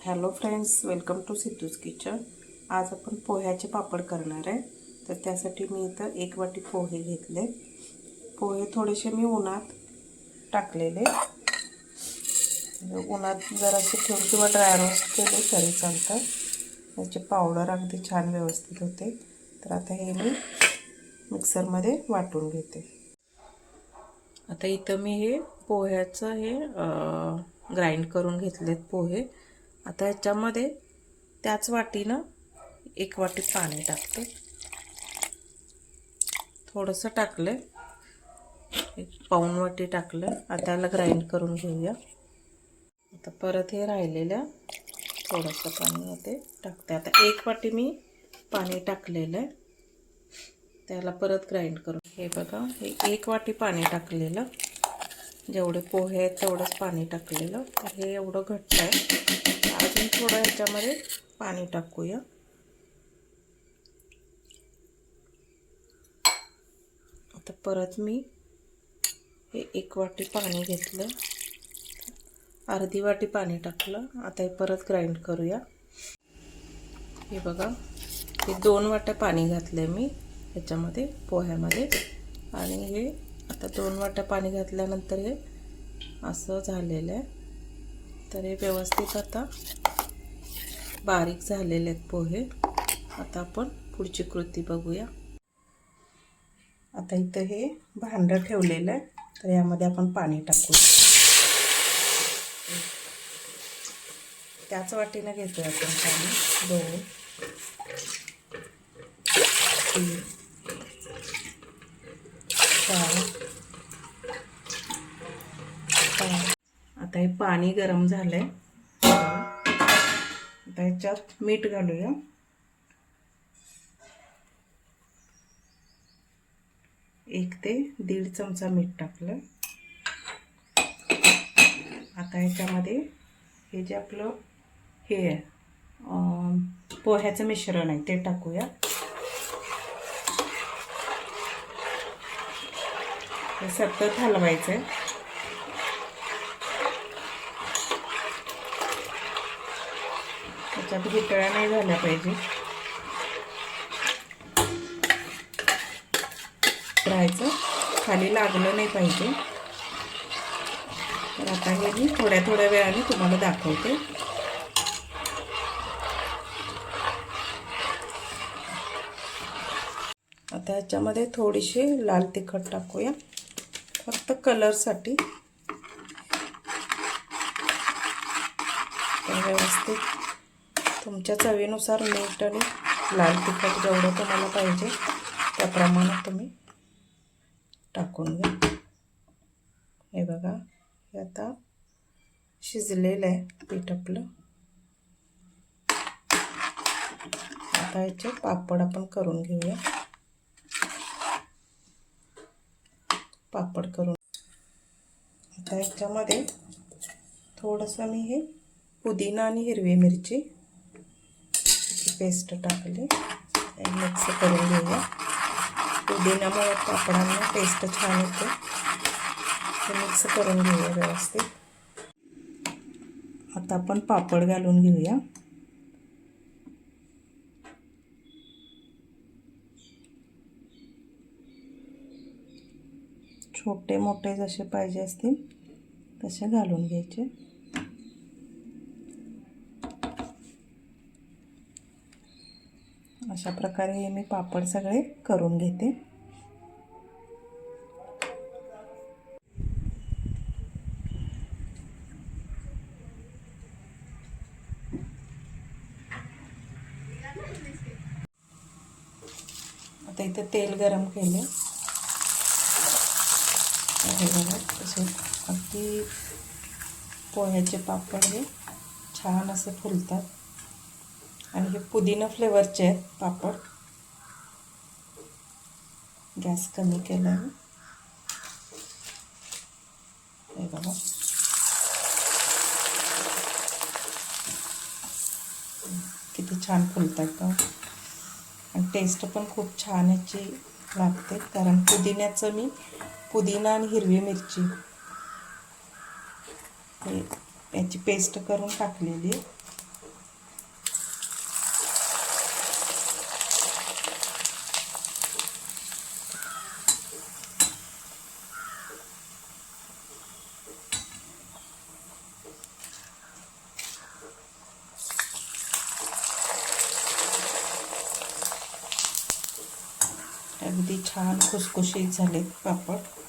Hello friends, welcome to Siddhu's kitchen. आज आपण पोह्याचे पापड करणार आहे। तर त्यासाठी मी इथं 1 वाटी पोहे घेतले। पोहे थोडेसे मी उन्हात टाकलेले, उन्हात जरासे ठेवून किंवा ड्राय रोस्ट केले तरी चालतं। याची पावडर अगदी छान व्यवस्थित होते। तर आता हे मी मिक्सरमध्ये वाटून घेते। आता इथं मी हे पोह्याचं ग्राइंड करून घेतलेत पोहे। आता ह्याच्यामध्ये त्याच वाटीनं 1 वाटी पाणी टाकते। थोडंसं टाकलं, 1 वाटी टाकलं। आता याला ग्राइंड करून घेऊया। आता परत हे राहिलेलं थोडंसं पाणी होते टाकते। आता 1 वाटी मी पाणी टाकलेलं आहे, त्याला परत ग्राइंड करून हे बघा, हे 1 वाटी पाणी टाकलेलं, जेवढे पोहे आहेत तेवढंच पाणी टाकलेलं। तर हे एवढं घट्ट आहे। अजून थोडं ह्याच्यामध्ये पाणी टाकूया। आता परत मी हे 1 वाटी पाणी घेतलं, अर्धी वाटी पाणी टाकलं। आता हे परत ग्राइंड करूया। हे बघा, हे 2 वाट्या पाणी घातले मी ह्याच्यामध्ये पोह्यामध्ये, आणि हे आता 2 वाट्या पाणी घातल्यानंतर हे असं झालेलं आहे। तर हे व्यवस्थित आता बारीक झालेले आहेत पोहे। आता आपण पुढची कृती बघूया। आता इथं हे भांडं ठेवलेलं आहे, तर यामध्ये आपण पाणी टाकू। त्याच वाटीनं घेतोय आपण पाणी। 2 3 4 5। आता हे पाणी गरम झालंय। आता ह्याच्यात मीठ घालूया। 1 ते 1.5 चमचा मीठ टाकलं। आता ह्याच्यामध्ये हे जे आपलं हे पोह्याचं मिश्रण आहे ते टाकूया। हे सतत हलवायचं आहे। त्याच्यात गुठळ्या नाही झाल्या पाहिजे, राहायचं, खाली लागलं नाही पाहिजे। तर आता हे मी थोड्या वेळाने तुम्हाला दाखवते। आता ह्याच्यामध्ये थोडीशी लाल तिखट टाकूया, फक्त कलरसाठी। व्यवस्थित तुमच्या चवीनुसार मीठ आणि लाल तिखट जेवढं तुम्हाला पाहिजे त्या प्रमाणात तुम्ही टाकून घ्या। हे बघा, हे आता शिजलेलं आहे पीठ आपलं। आता ह्याचे पापड आपण करून घेऊया। पापड करून आता ह्याच्यामध्ये थोडंसं मी हे पुदिना आणि हिरवी मिरची पेस्ट टाकली, मिक्स करून घेऊया। पुदिन्यामुळे पापडांना टेस्ट छान येते। ते मिक्स करून घेऊया व्यवस्थित। आता आपण पापड घालून घेऊया। छोटे मोठे जसे पाहिजे असतील तसे घालून घ्यायचे। अशा प्रकारे हे मी पापड सगळे करून घेते। आता इथे तेल गरम केले, हे बघा तसे अगदी पोह्याचे पापड हे छान असे फुलतात। आणि हे पुदिना फ्लेवरचे आहेत पापड। गॅस कमी केला आहे। हे बघा, किती छान फुलतात आणि टेस्ट पण खूप छान याची लागते, कारण पुदिन्याचं मी पुदिना आणि हिरवी मिरची याची पेस्ट करून टाकलेली आहे। अगदी छान खुसखुशीत झालेत पापड.